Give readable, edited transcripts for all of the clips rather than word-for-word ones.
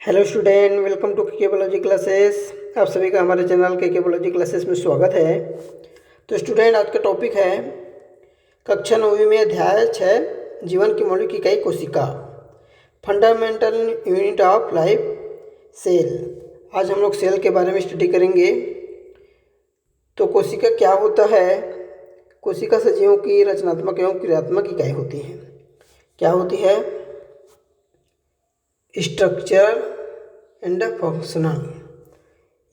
Hello student, welcome to के biology classes. आप सभी का हमारे चैनल के बायोलॉजी क्लासेस में स्वागत है। तो स्टूडेंट, आज का टॉपिक है कक्षा 9वीं में अध्याय 6 जीवन की मौलिक इकाई कोशिका, fundamental unit of life cell. आज हम लोग सेल के बारे में स्टडी करेंगे। तो कोशिका क्या होता है? कोशिका सजीवों की रचनात्मक एवं क्रियात्मक इकाई होती है। क्या होती है? स्ट्रक्चर एंड फंक्शनल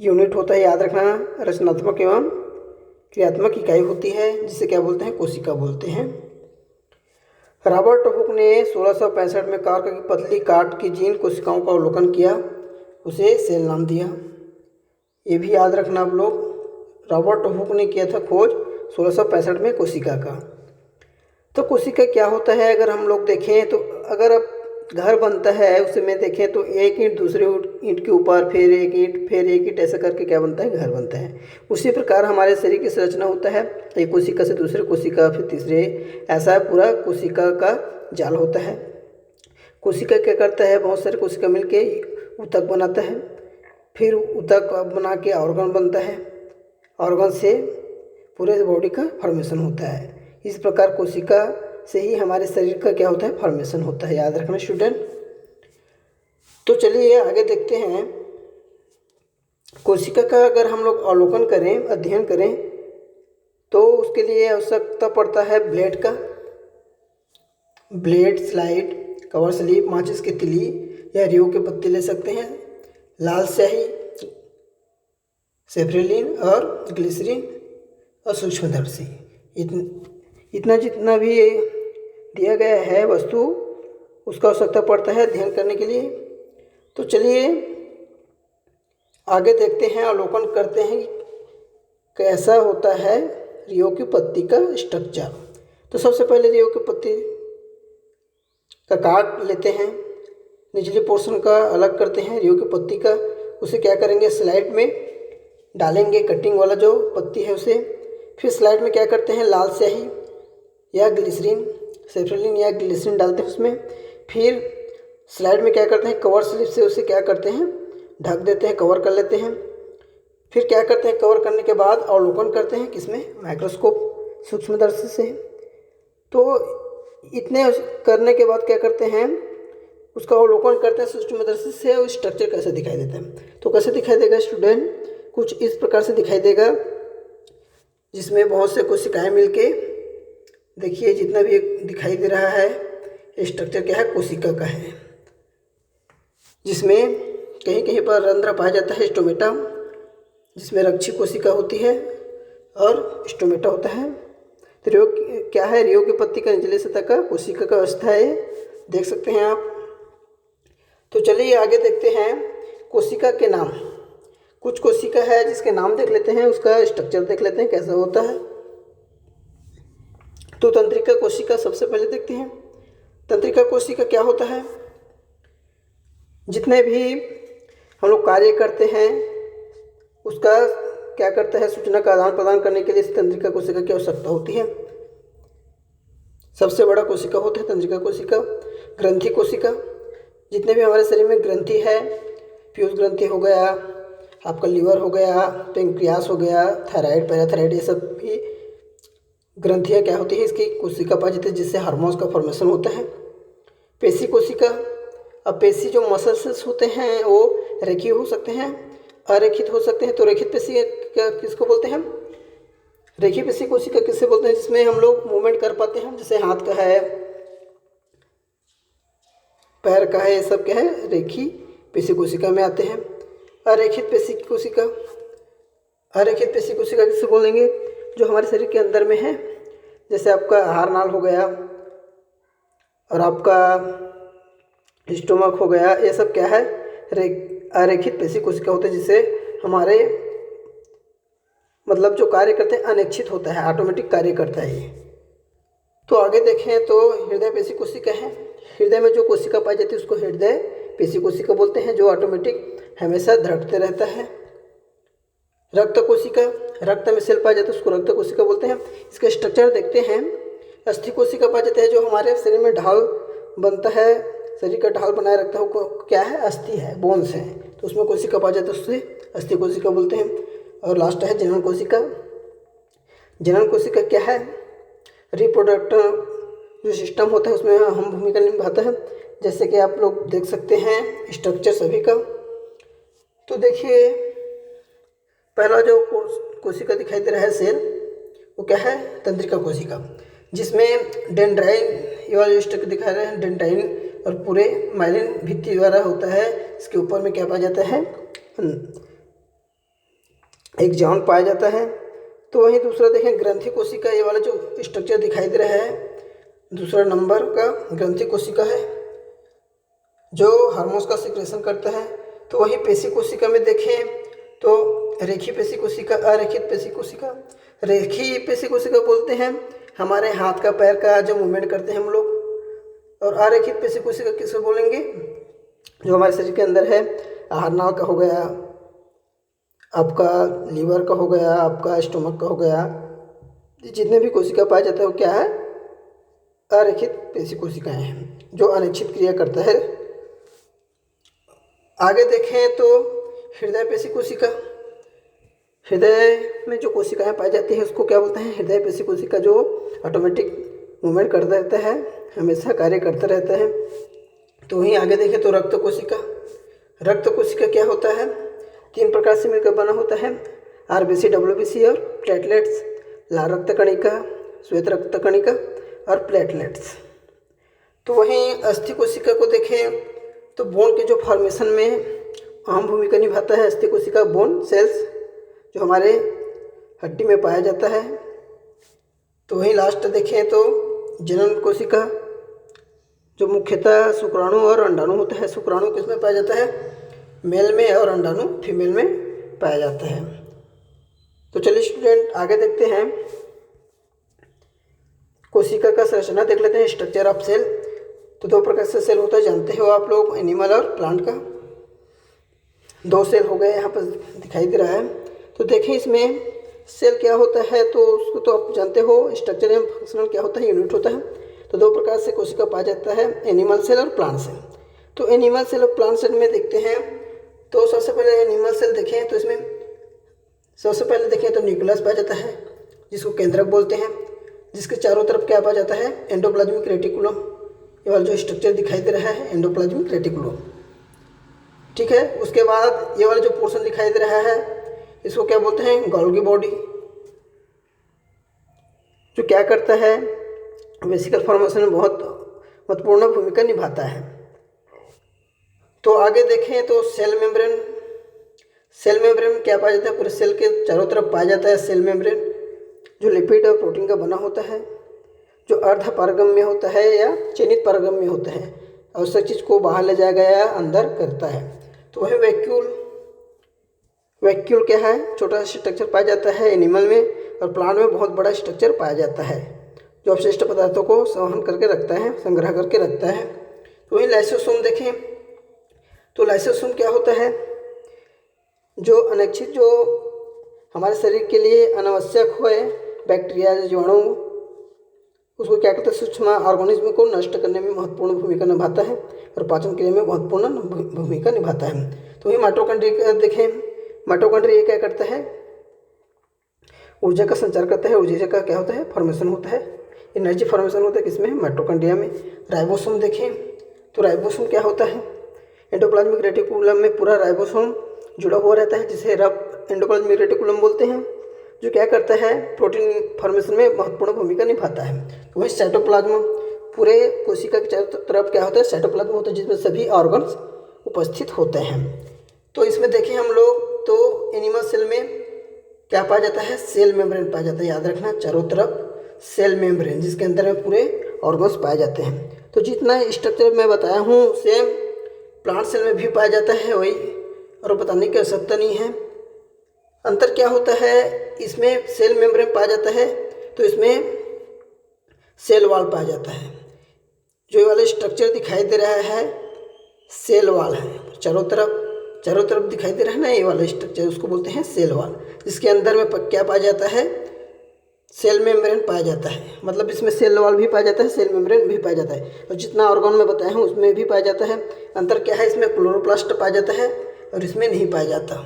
यूनिट होता है, याद रखना। रचनात्मक एवं क्रियात्मक इकाई होती है, जिसे क्या बोलते हैं? कोशिका बोलते हैं। रॉबर्ट हुक ने 1665 में कार्क की पतली काट की जीन कोशिकाओं का अवलोकन किया, उसे सेल नाम दिया। ये भी याद रखना आप लोग। रॉबर्ट हुक ने किया था खोज 1665 में कोशिका का। तो कोशिका क्या होता है? अगर हम लोग देखें तो अगर अब घर बनता है उसमें देखें तो एक ईंट दूसरे ईंट के ऊपर, फिर एक ईंट, फिर एक ईंट, ऐसा करके क्या बनता है? घर बनता है। उसी प्रकार हमारे शरीर की संरचना होता है। एक कोशिका से दूसरे कोशिका, फिर तीसरे, ऐसा पूरा कोशिका का जाल होता है। कोशिका क्या करता है? बहुत सारे कोशिका मिलके ऊतक बनाता है, फिर ऊतक बना के ऑर्गन बनता है, ऑर्गन से पूरे बॉडी का फॉर्मेशन होता है। इस प्रकार कोशिका से ही हमारे शरीर का क्या होता है? फॉर्मेशन होता है। याद रखना स्टूडेंट। तो चलिए आगे देखते हैं। कोशिका का अगर हम लोग अवलोकन करें, अध्ययन करें, तो उसके लिए आवश्यकता पड़ता है ब्लेड का। ब्लेड, स्लाइड, कवर स्लिप, माचिस की तिली या रियो के पत्ते ले सकते हैं, लाल स्याही, सेफ्रेलिन और ग्लिसरीन और सूक्ष्मदर्शी। इतना जितना भी दिया गया है वस्तु, उसका आवश्यकता पड़ता है अध्ययन करने के लिए। तो चलिए आगे देखते हैं, अवलोकन करते हैं कैसा होता है रियो की पत्ती का स्ट्रक्चर। तो सबसे पहले रियो की पत्ती का काट लेते हैं, निचले पोर्शन का अलग करते हैं रियो की पत्ती का। उसे क्या करेंगे? स्लाइड में डालेंगे, कटिंग वाला जो पत्ती है उसे। फिर स्लाइड में क्या करते हैं? लाल स्याही या ग्लिसरीन, सेफ्रेलिन या ग्लिसरीन डालते हैं उसमें। फिर स्लाइड में क्या करते हैं? कवर स्लिप से उसे क्या करते हैं? ढक देते हैं, कवर कर लेते हैं। फिर क्या करते हैं? कवर करने के बाद अवलोकन करते हैं, किसमें? माइक्रोस्कोप, सूक्ष्मदर्शी से। तो इतने करने के बाद क्या करते हैं? उसका अवलोकन करते हैं सूक्ष्मदर्शी से, और स्ट्रक्चर कैसे दिखाई देता है। तो कैसे दिखाई देगा स्टूडेंट? कुछ इस प्रकार से दिखाई देगा, जिसमें बहुत से कोशिकाएं मिलके, देखिए जितना भी दिखाई दे रहा है स्ट्रक्चर क्या है? कोशिका का है, जिसमें कहीं कहीं पर रंध्र पाया जाता है, स्टोमेटा, जिसमें रक्षी कोशिका होती है और स्टोमेटा होता है। तो रियो क्या है? रियो की पत्ती का निचले सतह का कोशिका का अवस्था है, देख सकते हैं आप। तो चलिए आगे देखते हैं कोशिका के नाम। कुछ कोशिका है जिसके नाम देख लेते हैं, उसका स्ट्रक्चर देख लेते हैं कैसा होता है। तो तंत्रिका कोशिका सबसे पहले देखते हैं। तंत्रिका कोशिका क्या होता है? जितने भी हम लोग कार्य करते हैं उसका क्या करता है? सूचना का आदान प्रदान करने के लिए इस तंत्रिका कोशिका की आवश्यकता होती है। सबसे बड़ा कोशिका होता है तंत्रिका कोशिका। ग्रंथि कोशिका, जितने भी हमारे शरीर में ग्रंथि है, फ्यूज ग्रंथि हो गया, आपका लीवर हो गया, पेंक्रियास हो गया, थायराइड, पैराथायराइड, ये सब भी ग्रंथियाँ क्या होती है? इसकी कोशिका पाई जाती है, जिससे हार्मोन्स का फॉर्मेशन होता है। पेशी कोशिका, अब पेशी जो मसल्स होते हैं वो रेखीय हो सकते हैं, अरेखित हो सकते हैं। तो रेखित पेशी किसको बोलते हैं? रेखीय पेशी कोशिका किससे बोलते हैं? जिसमें हम लोग मूवमेंट कर पाते हैं, जैसे हाथ का है, पैर का है, ये सब क्या है? रेखीय पेशी कोशिका में आते हैं। अरेखित पेशी कोशिका, अरेखित पेशी कोशिका किससे बोलेंगे? जो हमारे शरीर के अंदर में है, जैसे आपका आहार नाल हो गया और आपका स्टोमक हो गया, ये सब क्या है? अरेखित पेशी कोशिका होते हैं, जिससे हमारे मतलब जो कार्य करते हैं अनिश्चित होता है, ऑटोमेटिक कार्य करता है ये। तो आगे देखें तो हृदय पेशी कोशिका है। हृदय में जो कोशिका पाई जाती है उसको हृदय पेशी कोशिका बोलते हैं, जो ऑटोमेटिक हमेशा धड़कते रहता है। रक्त कोशिका, रक्त में सेल पाया जाता है, उसको रक्त कोशिका बोलते हैं। इसका स्ट्रक्चर देखते हैं। अस्थि कोशिका पाया जाता है, जो हमारे शरीर में ढाल बनता है शरीर का ढाल बनाए रखता है वो क्या है, अस्थि है, बोन्स है। तो उसमें कोशिका पाया जाता है, उससे अस्थि कोशिका बोलते हैं। और लास्ट है जनन कोशिका। जनन कोशिका क्या है, रिप्रोडक्टिव जो सिस्टम होता है उसमें अहम भूमिका निभाता है। जैसे कि आप लोग देख सकते हैं स्ट्रक्चर सभी का। तो देखिए पहला जो कोशिका दिखाई दे रहा है सेल, वो क्या है, तंत्रिका कोशिका, जिसमें डेंड्राइन, ये वाला स्ट्रक्चर दिखा रहे हैं डेंड्राइन, और पूरे माइलिन भित्ति द्वारा होता है। इसके ऊपर में क्या पाया जाता है, एक जॉन पाया जाता है। तो वहीं दूसरा देखें ग्रंथि कोशिका, ये वाला जो स्ट्रक्चर दिखाई दे रहा है दूसरा नंबर का ग्रंथि कोशिका है, जो हार्मोन्स का सिक्रेशन करता है। तो वहीं पेशी कोशिका में देखें तो रेखी पेशी कोशिका, अरेखित पेशी कोशिका। रेखी पेशी कोशिका बोलते हैं हमारे हाथ का पैर का जो मूवमेंट करते हैं हम लोग, और अरेखित पेशी कोशिका किसको बोलेंगे, जो हमारे शरीर के अंदर है, आहार नाल का हो गया, आपका लीवर का हो गया, आपका स्टोमक का हो गया, जितने भी कोशिका पाया जाता है वो क्या है, अरेखित पेशी कोशिकाएं हैं, जो अनिश्चित क्रिया करता है। आगे देखें तो हृदय पेशी कोशिका। हृदय में जो कोशिकाएं पाई जाती है उसको क्या बोलते हैं, हृदय पेशी कोशिका, जो ऑटोमेटिक मूवमेंट करता रहता है, हमेशा कार्य करता रहता है। तो वहीं आगे देखें तो रक्त कोशिका। रक्त कोशिका क्या होता है, 3 प्रकार से मिलकर बना होता है, आरबीसी, डब्ल्यूबीसी और प्लेटलेट्स। लाल रक्त कणिका, श्वेत रक्त कणिका और प्लेटलेट्स। तो वहीं अस्थि कोशिका को देखें तो बोन के जो फॉर्मेशन में अहम भूमिका निभाता है अस्थि कोशिका, बोन सेल्स, जो हमारे हड्डी में पाया जाता है। तो वहीं लास्ट देखें तो जनन कोशिका, जो मुख्यतः शुक्राणु और अंडाणु होता है। शुक्राणु किसमें पाया जाता है, मेल में, और अंडाणु फीमेल में पाया जाता है। तो चलिए स्टूडेंट आगे देखते हैं, कोशिका का संरचना देख लेते हैं, स्ट्रक्चर ऑफ सेल। तो 2 प्रकार से सेल होता है, जानते हो आप लोग, एनिमल और प्लांट का। 2 सेल हो गए यहाँ पर दिखाई दे रहा है। तो देखें इसमें सेल क्या होता है, तो उसको तो आप जानते हो, स्ट्रक्चर एंड फंक्शनल क्या होता है, यूनिट होता है। तो 2 प्रकार से कोशिका पाया जाता है, एनिमल सेल और प्लांट सेल। तो एनिमल सेल और प्लांट सेल में देखते हैं, तो सबसे पहले एनिमल सेल देखें तो इसमें सबसे पहले देखें तो न्यूक्लियस पाया जाता है, जिसको केंद्रक बोलते हैं, जिसके चारों तरफ क्या पाया जाता है, एंडोप्लाज्मिक रेटिकुलम। ये वाला जो स्ट्रक्चर दिखाई दे रहा है एंडोप्लाज्मिक रेटिकुलम, ठीक है। उसके बाद ये वाला जो पोर्शन दिखाई दे रहा है इसको क्या बोलते हैं, गोल्गी बॉडी, जो क्या करता है, वेसिकल फॉर्मेशन में बहुत महत्वपूर्ण भूमिका निभाता है। तो आगे देखें तो सेल मेम्ब्रेन। सेल मेम्ब्रेन क्या पाया जाता है, पूरे सेल के चारों तरफ पाया जाता है सेल मेम्ब्रेन, जो लिपिड और प्रोटीन का बना होता है, जो अर्ध पारगम्य होता है या चयनित पारगम्य होता है, आवश्यक चीज़ को बाहर ले जाएगा या अंदर करता है। तो वही वैक्यूल। वैक्यूल क्या है, छोटा सा स्ट्रक्चर पाया जाता है एनिमल में, और प्लांट में बहुत बड़ा स्ट्रक्चर पाया जाता है, जो अपशिष्ट पदार्थों को संवहन करके रखता है, संग्रह करके रखता है। तो वही लाइसोसोम देखें तो लाइसोसोम क्या होता है, जो अनैच्छिक, जो हमारे शरीर के लिए अनावश्यक हुए बैक्टीरिया, जीवाणु, उसको क्या करता है, सूक्ष्म ऑर्गेनिज्म को नष्ट करने में महत्वपूर्ण भूमिका निभाता है, और पाचन क्रिया में महत्वपूर्ण भूमिका निभाता है। तो वही माइटोकॉन्ड्रिया देखें, माइटोकॉन्ड्रिया क्या करता है, ऊर्जा का संचार करता है, ऊर्जा का क्या होता है, फॉर्मेशन होता है, एनर्जी फॉर्मेशन होता है किसमें, माइटोकॉन्ड्रिया में। राइबोसोम देखें तो राइबोसोम क्या होता है, एंडोप्लाज्मिक रेटिकुलम में पूरा राइबोसोम जुड़ा हुआ रहता है, जिसे एंडोप्लाज्मिक रेटिकुलम बोलते हैं, जो क्या करता है, प्रोटीन फॉर्मेशन में महत्वपूर्ण भूमिका निभाता है। तो वही साइटोप्लाज्म, पूरे कोशिका के चारों तरफ क्या होता है, साइटोप्लाज्म होता है, जिसमें सभी ऑर्गन्स उपस्थित होते हैं। तो इसमें देखें हम लोग तो एनिमल सेल में क्या पाया जाता है, सेल मेम्ब्रेन पाया जाता है, याद रखना, चारों तरफ सेल मेम्ब्रेन, जिसके अंदर में पूरे ऑर्गन्स पाए जाते हैं। तो जितना स्ट्रक्चर मैं बताया हूँ सेम प्लांट सेल में भी पाया जाता है वही, और बताने की आवश्यकता नहीं है। अंतर क्या होता है, इसमें सेल मेम्ब्रेन पाया जाता है तो इसमें सेल वॉल पाया जाता है। जो ये वाला स्ट्रक्चर दिखाई दे रहा है सेल वॉल है, चारों तरफ दिखाई दे रहा है ना, ये वाला स्ट्रक्चर उसको बोलते हैं सेल वॉल, जिसके अंदर में क्या पाया जाता है, सेल मेम्ब्रेन पाया जाता है, मतलब इसमें सेल वॉल भी पाया जाता है, सेल मेम्ब्रेन भी पाया जाता है। और जितना ऑर्गन में बताया हूँ उसमें भी पाया जाता है। अंतर क्या है, इसमें क्लोरोप्लास्ट पाया जाता है और इसमें नहीं पाया जाता।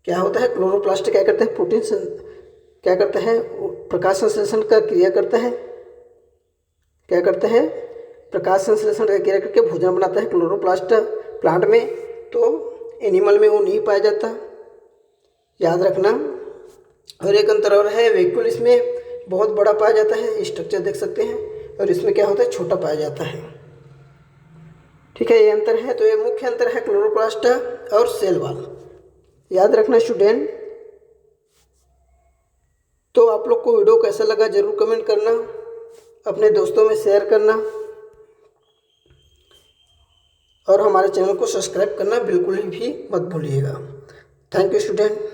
क्या होता है, क्लोरोप्लास्ट क्या करता है, प्रोटीन क्या करता है, प्रकाश संश्लेषण का क्रिया करता है। क्या करता है, प्रकाश संश्लेषण का क्रिया करके भोजन बनाता है क्लोरोप्लास्ट प्लांट में, तो एनिमल में वो नहीं पाया जाता, याद रखना। और एक अंतर और है, वैक्यूल इसमें बहुत बड़ा पाया जाता है, स्ट्रक्चर देख सकते हैं, और इसमें क्या होता है, छोटा पाया जाता है। ठीक है, ये अंतर है। तो ये मुख्य अंतर है क्लोरोप्लास्ट और सेल वॉल, याद रखना स्टूडेंट। तो आप लोग को वीडियो कैसा लगा जरूर कमेंट करना, अपने दोस्तों में शेयर करना, और हमारे चैनल को सब्सक्राइब करना बिल्कुल भी मत भूलिएगा। Thank you student.